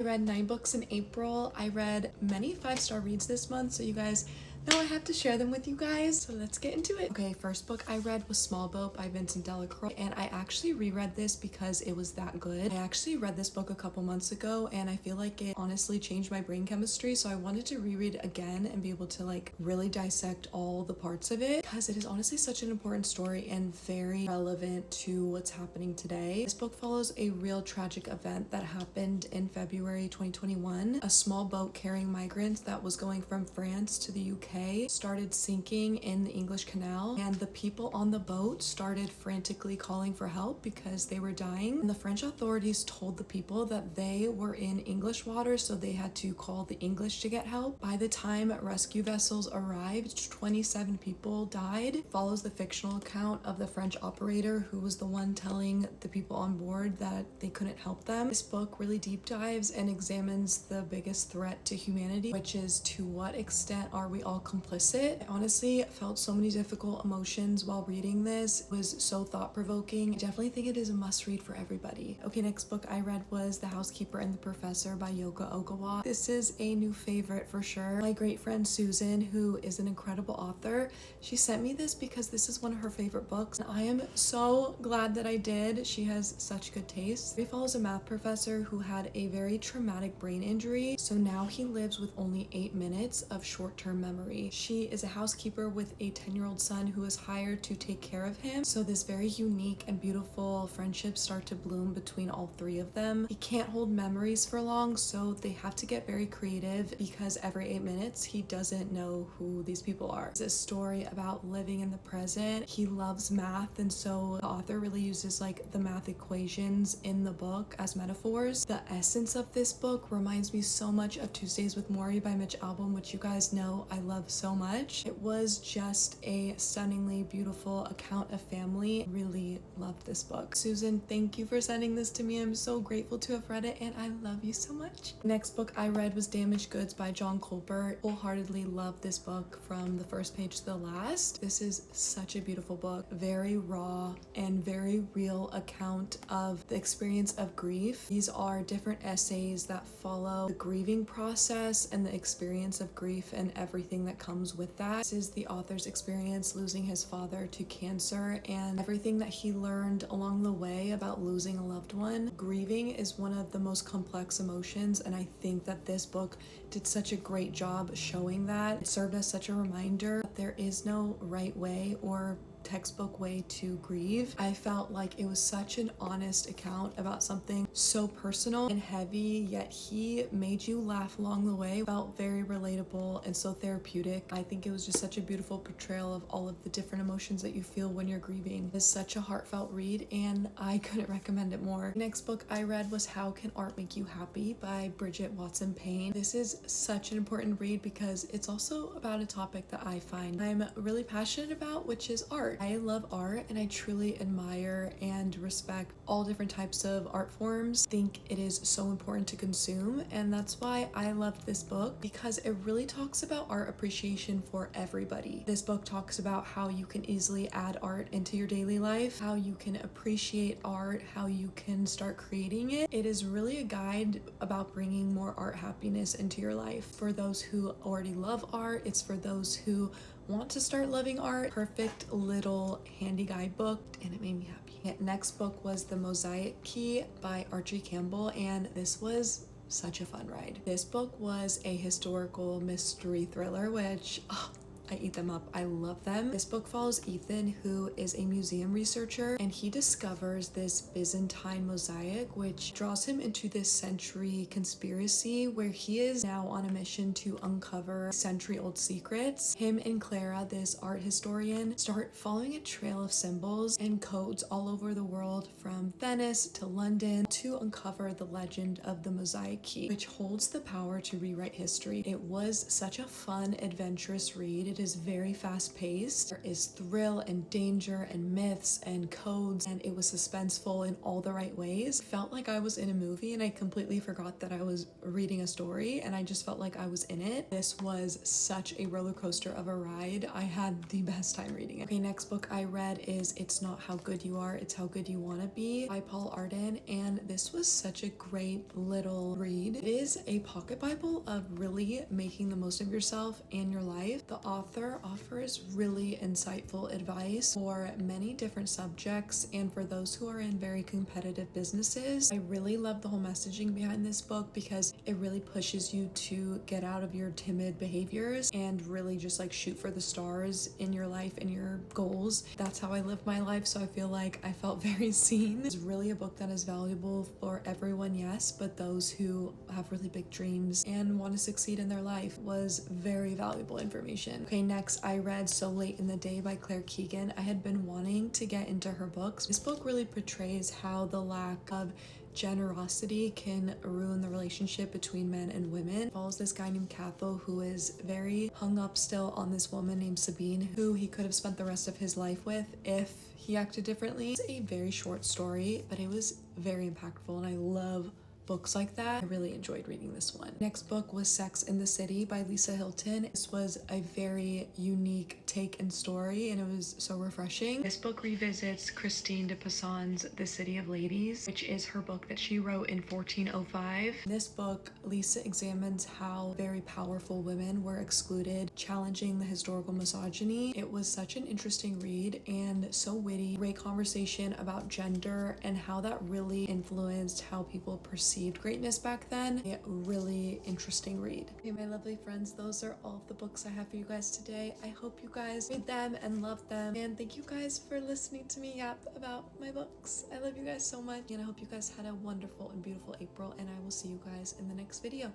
I read 9 books in April. I read many 5-star reads this month, so you guys know I have to share them with you guys. So let's get into it. Okay, first book I read was Small Boat by Vincent Delacroix, and I actually reread this because it was that good. I actually read this book a couple months ago, and I feel like it honestly changed my brain chemistry, so I wanted to reread it again and be able to like really dissect all the parts of it because it is honestly such an important story and very relevant to what's happening today. This book follows a real tragic event that happened in February 2021. A small boat carrying migrants that was going from France to the UK started sinking in the English Canal, and the people on the boat started frantically calling for help because they were dying. And the French authorities told the people that they were in English waters, so they had to call the English to get help. By the time rescue vessels arrived, 27 people died. It follows the fictional account of the French operator who was the one telling the people on board that they couldn't help them. This book really deep dives and examines the biggest threat to humanity, which is to what extent are we all complicit. I honestly felt so many difficult emotions while reading this. It was so thought-provoking. I definitely think it is a must-read for everybody. Okay, next book I read was The Housekeeper and the Professor by Yoko Ogawa. This is a new favorite for sure. My great friend Susan, who is an incredible author, she sent me this because this is one of her favorite books, and I am so glad that I did. She has such good taste. It follows a math professor who had a very traumatic brain injury, so now he lives with only 8 minutes of short-term memory. She is a housekeeper with a 10-year-old son who is hired to take care of him, so this very unique and beautiful friendships start to bloom between all three of them. He can't hold memories for long, so they have to get very creative because every 8 minutes he doesn't know who these people are. It's a story about living in the present. He loves math, and so the author really uses like the math equations in the book as metaphors. The essence of this book reminds me so much of Tuesdays with Morrie by Mitch Albom, which you guys know I love so much. It was just a stunningly beautiful account of family. Really loved this book. Susan, thank you for sending this to me. I'm so grateful to have read it, and I love you so much. Next book I read was Damaged Goods by John Colbert. Wholeheartedly loved this book from the first page to the last. This is such a beautiful book, very raw and very real account of the experience of grief. These are different essays that follow the grieving process and the experience of grief and everything that comes with that. This is the author's experience losing his father to cancer and everything that he learned along the way about losing a loved one. Grieving is one of the most complex emotions, and I think that this book did such a great job showing that. It served as such a reminder that there is no right way or textbook way to grieve. I felt like it was such an honest account about something so personal and heavy, yet he made you laugh along the way. Felt very relatable and so therapeutic. I think it was just such a beautiful portrayal of all of the different emotions that you feel when you're grieving. It's such a heartfelt read, and I couldn't recommend it more. The next book I read was How Can Art Make You Happy by Bridget Watson Payne. This is such an important read because it's also about a topic that I find I'm really passionate about, which is art. I love art, and I truly admire and respect all different types of art forms. I think it is so important to consume, and that's why I loved this book, because it really talks about art appreciation for everybody. This book talks about how you can easily add art into your daily life, how you can appreciate art, how you can start creating it. It is really a guide about bringing more art happiness into your life. For those who already love art, it's for those who want to start loving art. Perfect little handy guidebook, and it made me happy. Next book was The Mosaic Key by Archie Campbell, and this was such a fun ride. This book was a historical mystery thriller, which I eat them up. I love them. This book follows Ethan, who is a museum researcher, and he discovers this Byzantine mosaic, which draws him into this century conspiracy where he is now on a mission to uncover century-old secrets. Him and Clara, this art historian, start following a trail of symbols and codes all over the world, from Venice to London, to uncover the legend of the Mosaic Key, which holds the power to rewrite history. It was such a fun, adventurous read. It It is very fast paced. There is thrill and danger and myths and codes, and it was suspenseful in all the right ways. It felt like I was in a movie, and I completely forgot that I was reading a story, and I just felt like I was in it. This was such a roller coaster of a ride. I had the best time reading it. Okay, next book I read is It's Not How Good You Are, It's How Good You Want to Be by Paul Arden, and this was such a great little read. It is a pocket Bible of really making the most of yourself and your life. The author offers really insightful advice for many different subjects and for those who are in very competitive businesses. I really love the whole messaging behind this book because it really pushes you to get out of your timid behaviors and really just like shoot for the stars in your life and your goals. That's how I live my life, so I feel like I felt very seen. It's really a book that is valuable for everyone, yes, but those who have really big dreams and want to succeed in their life was very valuable information. Okay, next I read So Late in the Day by Claire Keegan. I had been wanting to get into her books. This book really portrays how the lack of generosity can ruin the relationship between men and women. It follows this guy named Cathal who is very hung up still on this woman named Sabine who he could have spent the rest of his life with if he acted differently. It's a very short story, but it was very impactful, and I love books like that. I really enjoyed reading this one. Next book was Sex and the City by Lisa Hilton. This was a very unique take and story, and it was so refreshing. This book revisits Christine de Pisson's The City of Ladies, which is her book that she wrote in 1405. In this book, Lisa examines how very powerful women were excluded, challenging the historical misogyny. It was such an interesting read and so witty. Great conversation about gender and how that really influenced how people perceived greatness back then. A really interesting read. Okay, my lovely friends, those are all of the books I have for you guys today. I hope you guys read them and love them, and thank you guys for listening to me yap about my books. I love you guys so much, and I hope you guys had a wonderful and beautiful April, and I will see you guys in the next video.